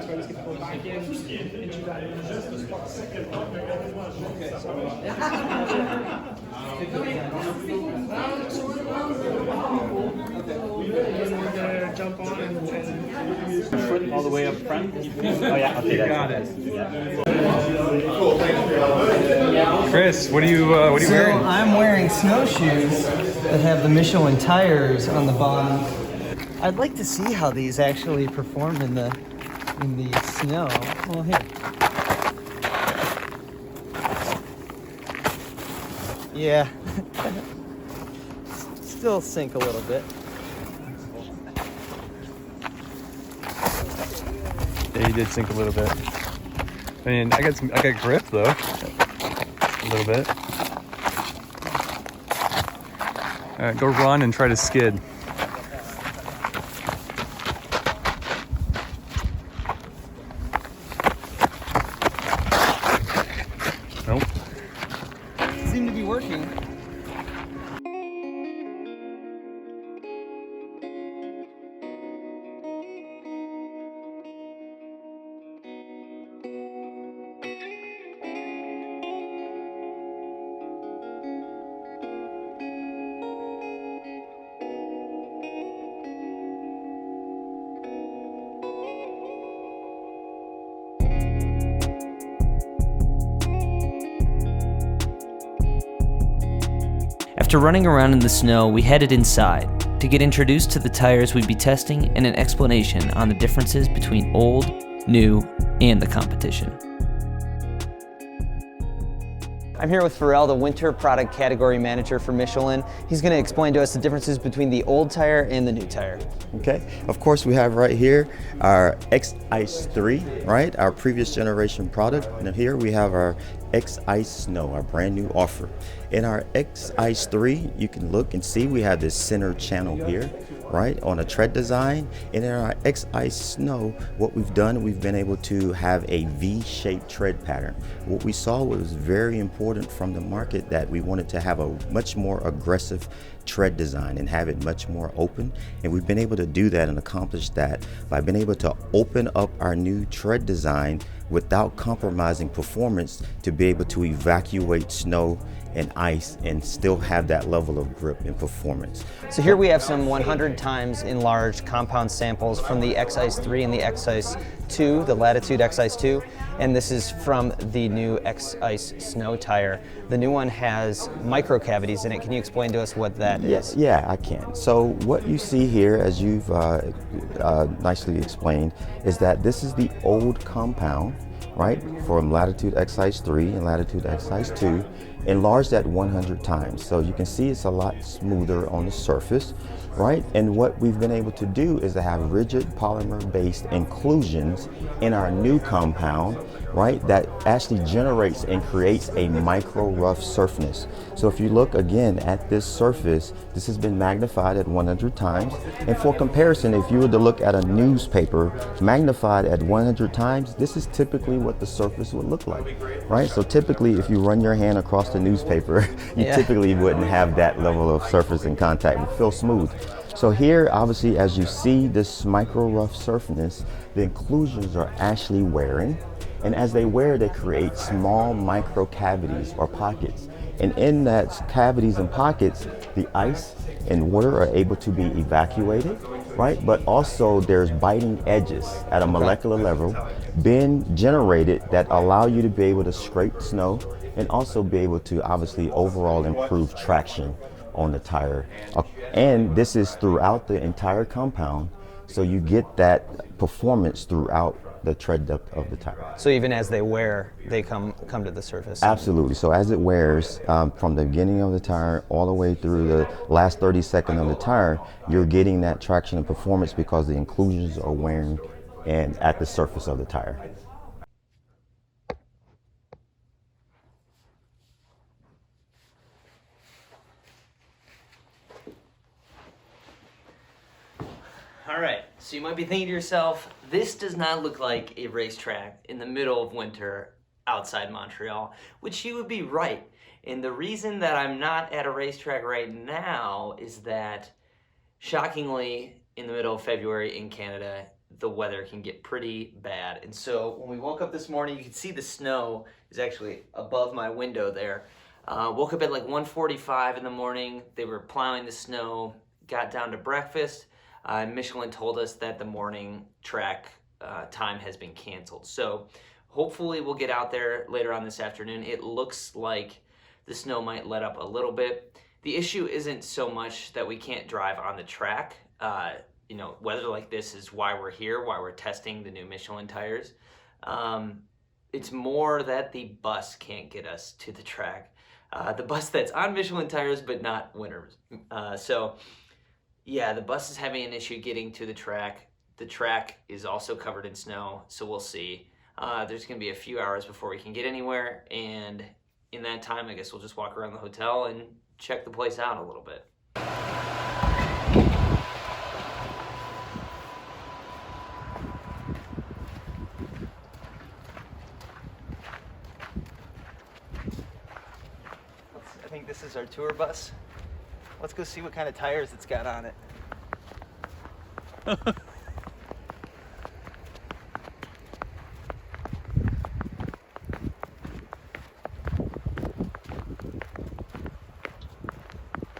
so it's going to go back into that. Jump on and Foot all the way up front. Oh yeah, okay, You got it. Yeah. Chris, what are you wearing? I'm wearing snowshoes that have the Michelin tires on the bottom. I'd like to see how these actually perform in the snow. Well, here. Yeah. Still sink a little bit. Yeah, you did sink a little bit. I mean, I got grip though. A little bit. All right, go run and try to skid. Nope. Seem to be working. After running around in the snow, we headed inside to get introduced to the tires we'd be testing and an explanation on the differences between old, new, and the competition. I'm here with Pharrell, the Winter Product Category Manager for Michelin. He's going to explain to us the differences between the old tire and the new tire. Okay, of course we have right here our X-Ice 3, right? Our previous generation product. And here we have our X-Ice Snow, our brand new offer. In our X-Ice 3, you can look and see we have this center channel here, right, on a tread design. And in our X-Ice Snow, what we've done, we've been able to have a V-shaped tread pattern. What we saw was very important from the market, that we wanted to have a much more aggressive tread design and have it much more open, and we've been able to do that and accomplish that by being able to open up our new tread design without compromising performance, to be able to evacuate snow and ice and still have that level of grip and performance. So here we have some 100 times enlarged compound samples from the X-Ice 3 and the X-Ice 2, the Latitude X-Ice 2, and this is from the new X-Ice Snow tire. The new one has micro cavities in it. Can you explain to us what that is? Yeah, I can. So what you see here, as you've nicely explained, is that this is the old compound, right, from Latitude X-Ice 3 and Latitude X-Ice 2, enlarged at 100 times. So you can see it's a lot smoother on the surface, right? And what we've been able to do is to have rigid polymer-based inclusions in our new compound, right, that actually generates and creates a micro rough surface. So if you look again at this surface, this has been magnified at 100 times. And for comparison, if you were to look at a newspaper magnified at 100 times, this is typically what the surface would look like, right? So typically, if you run your hand across the newspaper, you typically wouldn't have that level of surface and contact. It feels smooth. So here, obviously, as you see this micro rough surface, the inclusions are actually wearing. And as they wear, they create small micro cavities or pockets. And in that cavities and pockets, the ice and water are able to be evacuated, right? But also there's biting edges at a molecular level being generated that allow you to be able to scrape snow and also be able to obviously overall improve traction on the tire. And this is throughout the entire compound, so you get that performance throughout the tread depth of the tire. So even as they wear, they come to the surface? Absolutely. So as it wears, from the beginning of the tire all the way through the last 30 seconds of the tire, you're getting that traction and performance because the inclusions are wearing and at the surface of the tire. All right, so you might be thinking to yourself, this does not look like a racetrack in the middle of winter outside Montreal, which you would be right. And the reason that I'm not at a racetrack right now is that, shockingly, in the middle of February in Canada, the weather can get pretty bad. And so when we woke up this morning, you can see the snow is actually above my window there. Woke up at like 1:45 in the morning. They were plowing the snow, got down to breakfast. Michelin told us that the morning track time has been canceled. So hopefully we'll get out there later on this afternoon. It looks like the snow might let up a little bit. The issue isn't so much that we can't drive on the track. You know, weather like this is why we're here, why we're testing the new Michelin tires. It's more that the bus can't get us to the track. The bus that's on Michelin tires, but not winters. So yeah, the bus is having an issue getting to the track. The track is also covered in snow, so we'll see. There's gonna be a few hours before we can get anywhere, and in that time, I guess we'll just walk around the hotel and check the place out a little bit. I think this is our tour bus. Let's go see what kind of tires it's got on it.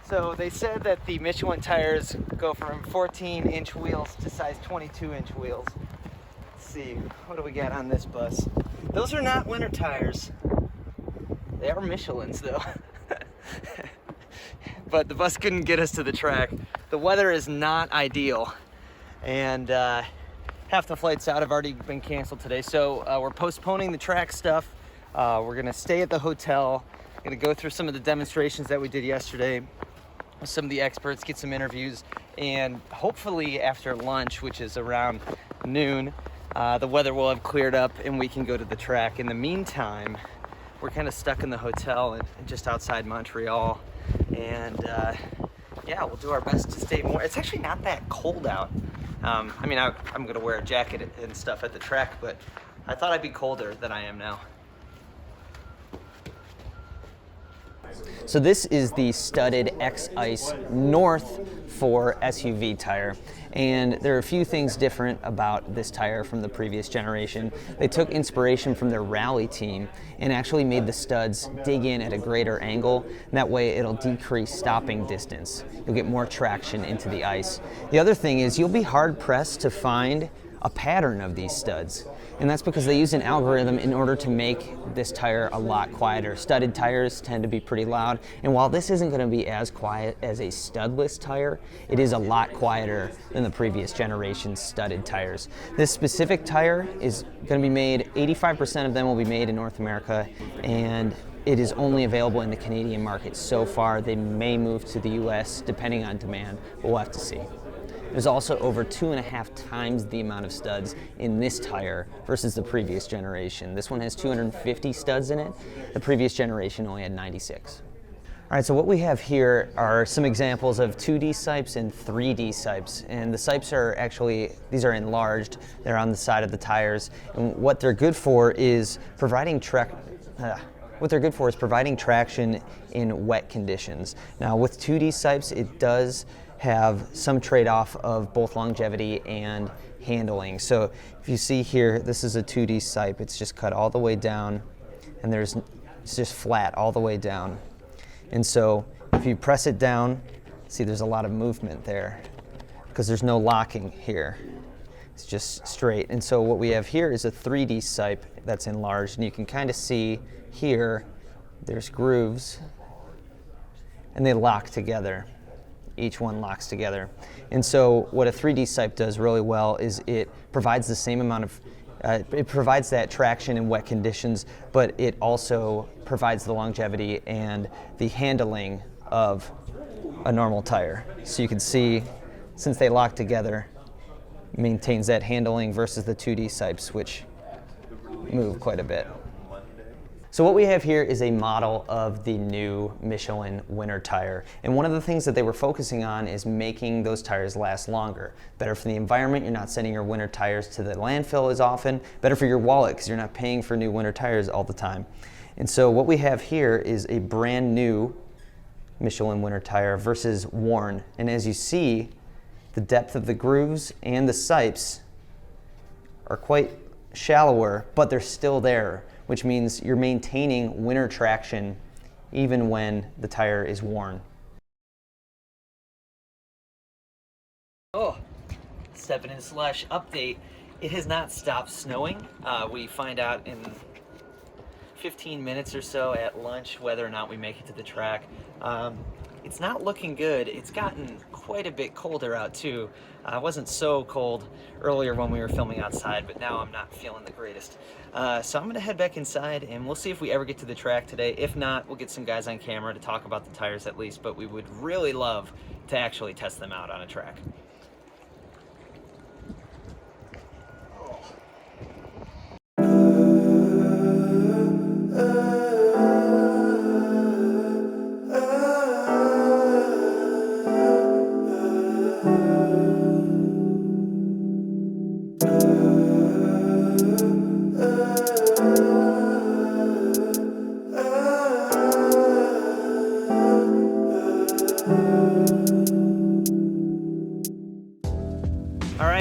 So they said that the Michelin tires go from 14-inch wheels to size 22-inch wheels. Let's see, what do we got on this bus? Those are not winter tires. They are Michelins though. But the bus couldn't get us to the track. The weather is not ideal, and half the flights out have already been canceled today. So we're postponing the track stuff. We're gonna stay at the hotel. Gonna go through some of the demonstrations that we did yesterday with some of the experts, get some interviews, and hopefully after lunch, which is around noon, the weather will have cleared up and we can go to the track. In the meantime, we're kind of stuck in the hotel just outside Montreal, and yeah, we'll do our best to stay more. It's actually not that cold out. I mean, I'm gonna wear a jacket and stuff at the track, but I thought I'd be colder than I am now. So this is the studded X-Ice North 4 SUV tire, and there are a few things different about this tire from the previous generation. They took inspiration from their rally team and actually made the studs dig in at a greater angle, and that way it'll decrease stopping distance. You'll get more traction into the ice. The other thing is you'll be hard pressed to find a pattern of these studs, and that's because they use an algorithm in order to make this tire a lot quieter. Studded tires tend to be pretty loud, and while this isn't going to be as quiet as a studless tire, it is a lot quieter than the previous generation's studded tires. This specific tire is going to be made, 85% of them will be made in North America, and it is only available in the Canadian market so far. They may move to the US depending on demand, but we'll have to see. There's also over 2.5 times the amount of studs in this tire versus the previous generation. This one has 250 studs in it. The previous generation only had 96. All right, so what we have here are some examples of 2D Sipes and 3D Sipes. And the Sipes are actually, these are enlarged. They're on the side of the tires. And what they're good for is providing traction in wet conditions. Now with 2D Sipes, it does have some trade-off of both longevity and handling. So if you see here, this is a 2D Sipe. It's just cut all the way down, and it's just flat all the way down. And so if you press it down, see there's a lot of movement there because there's no locking here. It's just straight. And so what we have here is a 3D Sipe that's enlarged, and you can kind of see here, there's grooves, and they lock together. Each one locks together. And so what a 3D Sipe does really well is it provides the same amount of, it provides that traction in wet conditions, but it also provides the longevity and the handling of a normal tire. So you can see, since they lock together, maintains that handling versus the 2D Sipes, which move quite a bit. So what we have here is a model of the new Michelin winter tire. And one of the things that they were focusing on is making those tires last longer. Better for the environment, you're not sending your winter tires to the landfill as often. Better for your wallet because you're not paying for new winter tires all the time. And so what we have here is a brand new Michelin winter tire versus worn. And as you see, the depth of the grooves and the Sipes are quite shallower, but they're still there, which means you're maintaining winter traction even when the tire is worn. Oh, stepping in slush update. It has not stopped snowing. We find out in 15 minutes or so at lunch whether or not we make it to the track. It's not looking good. It's gotten quite a bit colder out too. It wasn't so cold earlier when we were filming outside, but now I'm not feeling the greatest. So I'm gonna head back inside and we'll see if we ever get to the track today. If not, we'll get some guys on camera to talk about the tires at least, but we would really love to actually test them out on a track.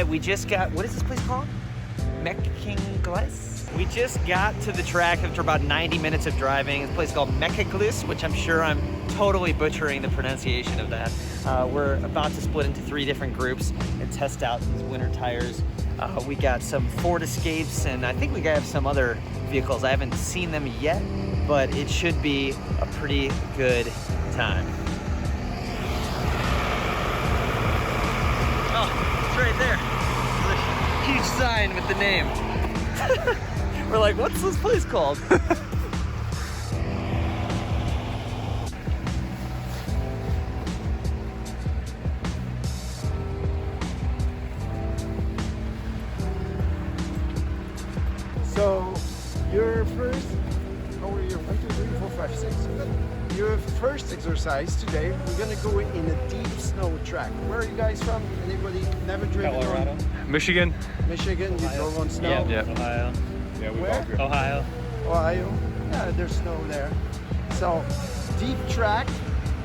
We just got, what is this place called? Michelin? We just got to the track after about 90 minutes of driving. It's a place called Michelin, which I'm sure I'm totally butchering the pronunciation of that. We're about to split into 3 different groups and test out these winter tires. We got some Ford Escapes and I think we have some other vehicles. I haven't seen them yet, but it should be a pretty good time. Oh, it's right there. Huge sign with the name. We're like, what's this place called? So your first, oh, you're 1, 2, 3, 4, 5, 6. Your first exercise today, we're gonna go in a deep snow track. Where are you guys from? Anybody never driven on? Michigan. Michigan, you drove on snow? Yeah. Ohio. Yeah, we Where? both drove. Ohio. Ohio? Yeah, there's snow there. So, deep track,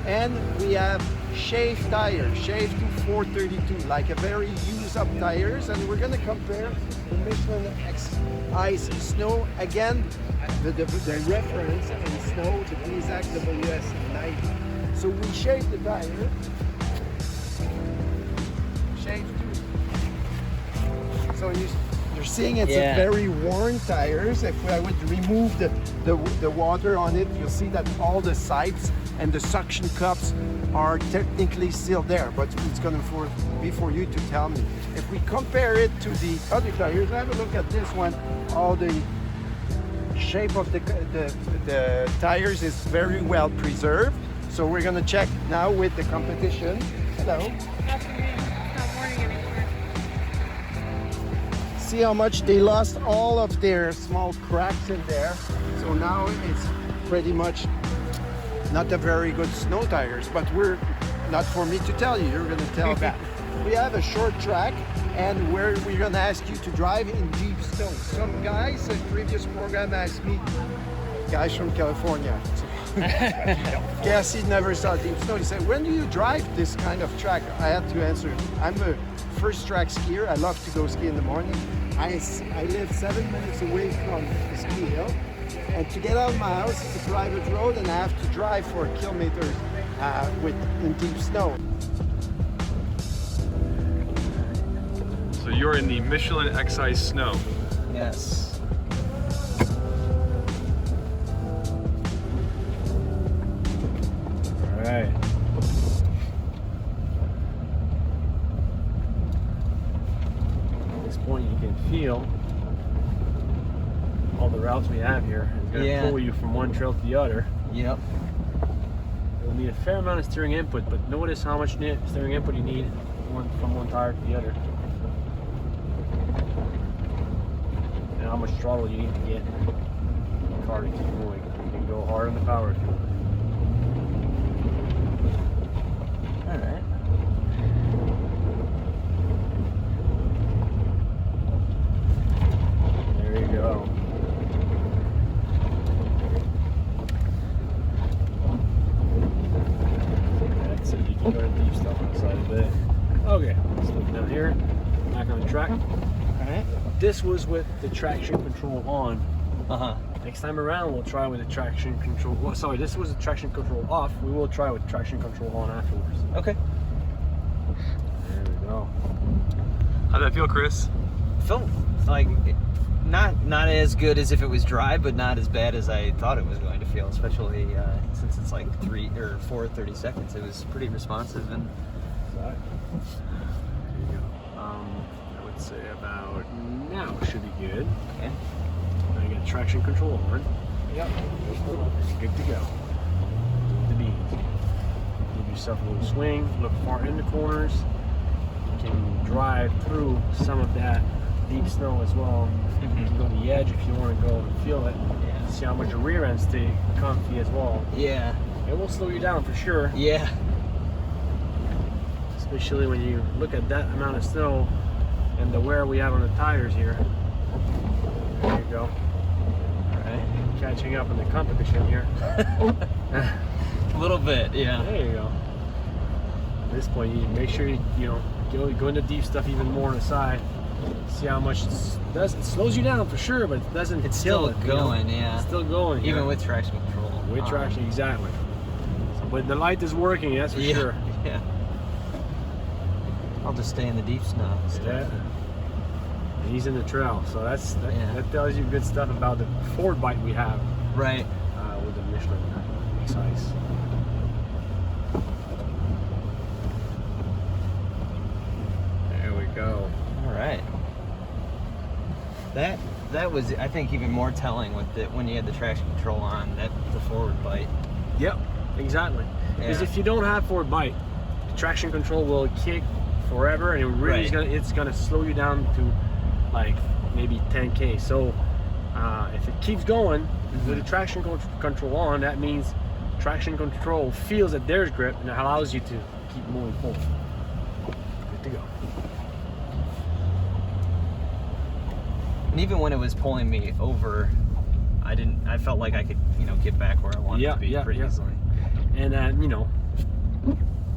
and we have shaved tires, shaved to 432, like a very used up tires, and we're gonna compare the Michelin X Ice Snow again. The reference in snow, the Blizzak WS90. So we shaved the tire, shaved to. So you're seeing it's a very worn tires. If I would remove the water on it, you'll see that all the sipes and the suction cups are technically still there, but it's going to be for you to tell me. If we compare it to the other tires, have a look at this one. All the shape of the tires is very well preserved. So we're going to check now with the competition. Hello. See how much they lost all of their small cracks in there. So now it's pretty much not a very good snow tires, but we're not for me to tell you, you're going to tell that. We have a short track and where we're going to ask you to drive in deep snow. Some guys in previous program asked me, guys from California, guess he never saw deep snow. He said, when do you drive this kind of track? I had to answer, I'm a first track skier. I love to go ski in the morning. I live 7 minutes away from the ski hill. And to get out of my house, it's a private road and I have to drive for kilometers in deep snow. So you're in the Michelin X Ice Snow. Yes. All right. At this point, you can feel all the routes we have here. It's going to pull you from one trail to the other. Yep. You'll need a fair amount of steering input, but notice how much steering input you need from one tire to the other. And how much throttle you need to get the car to keep moving. You can go hard on the power if you want. Alright. There you go. That's it. You can go to deep stuff on the side of the day. Okay, let's look down here. Back on the track. Alright. this was with the traction control on. Uh-huh. Next time around, we'll try with the traction control. Well, sorry, this was the traction control off. We will try with traction control on afterwards. Okay. There we go. How'd that feel, Chris? Felt like not as good as if it was dry, but not as bad as I thought it was going to feel, especially since it's like 3 or 4:30 seconds. It was pretty responsive and. There you go. I would say about now should be good. Okay. Now you got traction control on. Yep. Good to go. Move the beans. Give yourself a little swing. Look far in the corners. You can drive through some of that deep snow as well. You can go to the edge if you want to go and feel it. Yeah. See how much the rear end stay comfy as well. Yeah. It will slow you down for sure. Yeah. Especially when you look at that amount of snow and the wear we have on the tires here. There you go. Right. Catching up in the competition here. A little bit, yeah. There you go. At this point, you make sure you go into deep stuff even more on the side. See how much it does. It slows you down for sure, but it doesn't. It's kill still it, going, yeah. It's still going. Even here. with traction control. With traction, exactly. So, but the light is working, that's for sure. Yeah. I'll just stay in the deep snow. Yeah. And he's in the trail, so that tells you good stuff about the forward bite we have. Right. With the Michelin X-Ice. There we go. All right. That was, I think, even more telling with when you had the traction control on, the forward bite. Yep, exactly. Because Yeah. if you don't have forward bite, the traction control will kick forever, and it really is it's gonna slow you down to like maybe 10K. So if it keeps going with the traction control on, that means traction control feels that there's grip and it allows you to keep moving forward. Good to go. And even when it was pulling me over, I felt like I could, get back where I wanted to be pretty easily. And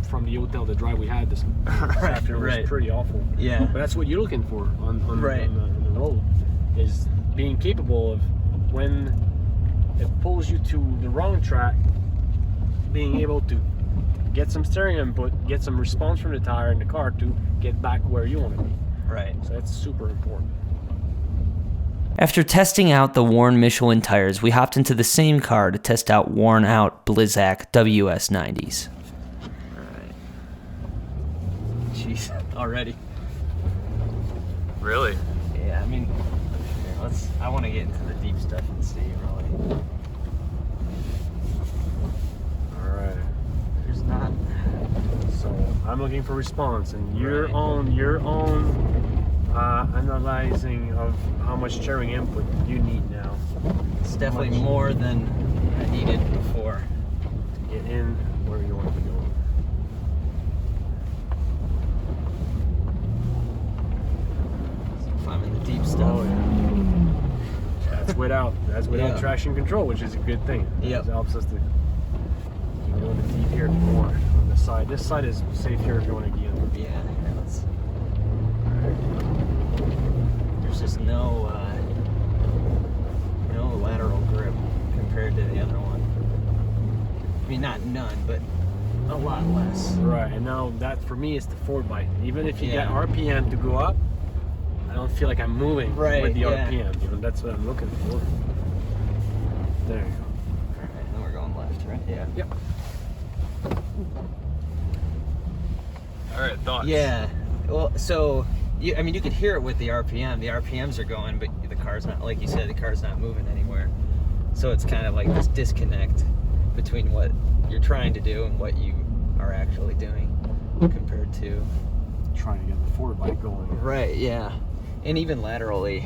from the hotel, the drive we had this afternoon was pretty awful. Yeah. But that's what you're looking for on the road, is being capable of, when it pulls you to the wrong track, being able to get some steering input, get some response from the tire in the car to get back where you want to be. Right. So that's super important. After testing out the worn Michelin tires, we hopped into the same car to test out worn out Blizzak WS90s. Alright. Jeez, already. Really? Yeah, I mean, I want to get into the deep stuff and see, really. Alright. There's not. So I'm looking for response, and your own analyzing of how much steering input you need now. It's definitely more than I needed before. To get in where you want to be going. If I'm in the deep stuff. Oh yeah. That's without traction control, which is a good thing. Yep. It helps us to keep going to deep here more on the side. This side is safe here if you want to get in. Yeah, there's just no lateral grip compared to the other one. I mean, not none, but a lot less. Right, and now that for me is the forward bite. Even if you get RPM to go up, I don't feel like I'm moving with the RPM. That's what I'm looking for. There you go. Alright, then we're going left, right? Yeah. Yep. All right, thoughts? Yeah. Well, so you could hear it with the RPM. The RPMs are going, but the car's not, like you said, the car's not moving anywhere. So it's kind of like this disconnect between what you're trying to do and what you are actually doing compared to Trying to get the forward bite going. Right, yeah. And even laterally,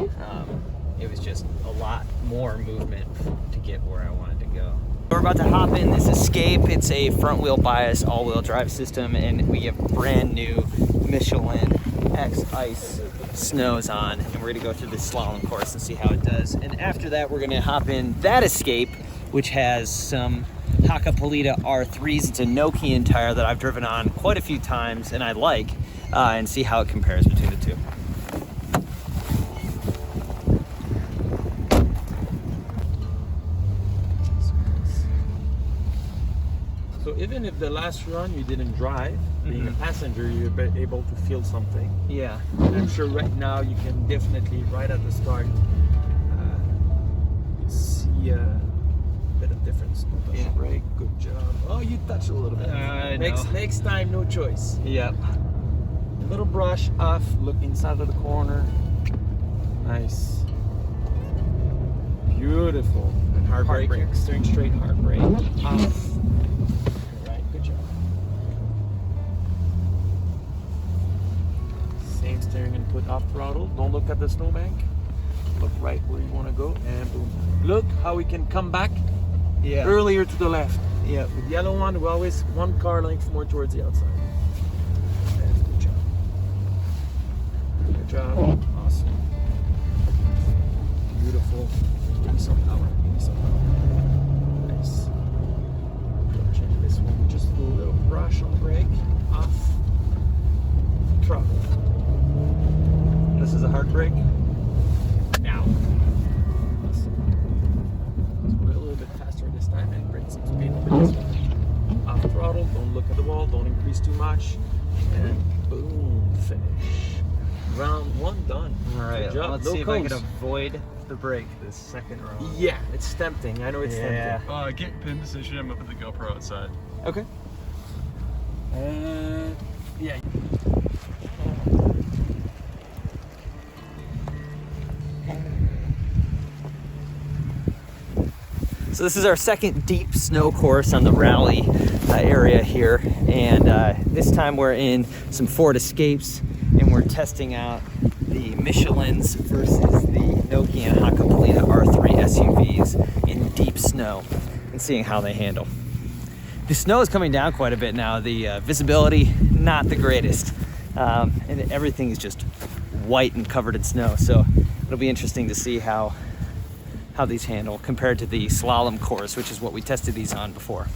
it was just a lot more movement to get where I wanted to go. We're about to hop in this Escape. It's a front wheel bias all-wheel drive system, and we have brand new Michelin X-Ice snows on, and we're gonna go through this slalom course and see how it does. And after that, we're gonna hop in that Escape, which has some Hakkapeliitta R3s. It's a Nokian tire that I've driven on quite a few times and I like, and see how it compares between the two. So even if the last run you didn't drive, being a passenger, you're able to feel something. Yeah. And I'm sure right now you can definitely, right at the start, see a bit of difference. Yeah. Brake, good job. Oh, you touched a little bit. I know. Next time, no choice. Yep. A little brush off, look inside of the corner. Nice. Beautiful. Hard brake. Steering straight, hard brake. Off. Alright, good job. Same steering input off throttle. Don't look at the snowbank. Look right where you want to go, and boom. Look how we can come back earlier to the left. Yeah. With the yellow one, we're always one car length more towards the outside. And good job. Good job. Awesome. Beautiful. Give me some power. Give me some power. Nice. Approaching this one. Just a little brush on the brake. Off. Throttle. This is a hard brake. Now. Awesome. So we're a little bit faster this time and bring some speed over this one. Off throttle. Don't look at the wall. Don't increase too much. And boom. Finish. Round 1 done. All right. Good job. Let's No see if I can cones. avoid the brake this second round. Yeah, it's tempting. I know it's tempting. Get pin position. I'm gonna put the GoPro outside. Okay. Yeah. So this is our second deep snow course on the rally area here, and this time we're in some Ford Escapes, and we're testing out the Michelins versus the Nokia Hakkapeliitta R3 SUVs in deep snow and seeing how they handle. The snow is coming down quite a bit now. The visibility, not the greatest, and everything is just white and covered in snow, so it'll be interesting to see how these handle compared to the Slalom course, which is what we tested these on before.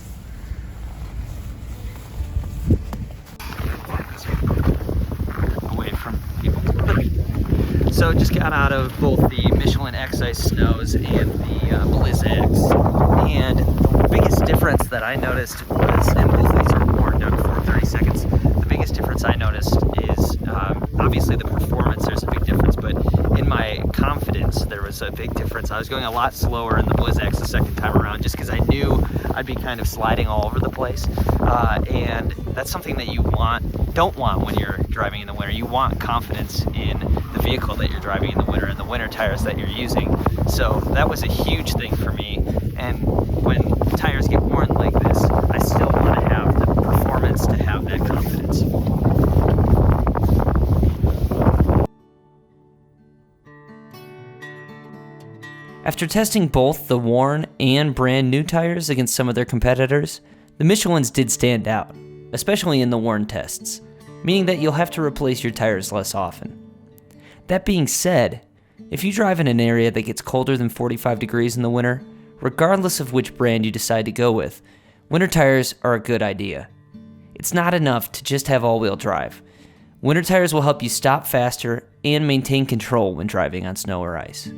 Away from people. So just got out of both the Michelin X-Ice Snows and the Blizz X, and the biggest difference that I noticed was, and both of these are warmed up for 30 seconds, the biggest difference I noticed is obviously the performance, there's a big difference, but in my confidence there was a big difference. I was going a lot slower in the Blizz X the second time around just because I knew I'd be kind of sliding all over the place, and that's something that you don't want when you're driving in the winter. You want confidence in the vehicle that you're driving in the winter and the winter tires that you're using. So that was a huge thing for me, and when tires get worn like this, I still want to have the performance to have that confidence. After testing both the worn and brand new tires against some of their competitors, the Michelins did stand out, especially in the worn tests, meaning that you'll have to replace your tires less often. That being said, if you drive in an area that gets colder than 45 degrees in the winter, regardless of which brand you decide to go with, winter tires are a good idea. It's not enough to just have all-wheel drive. Winter tires will help you stop faster and maintain control when driving on snow or ice.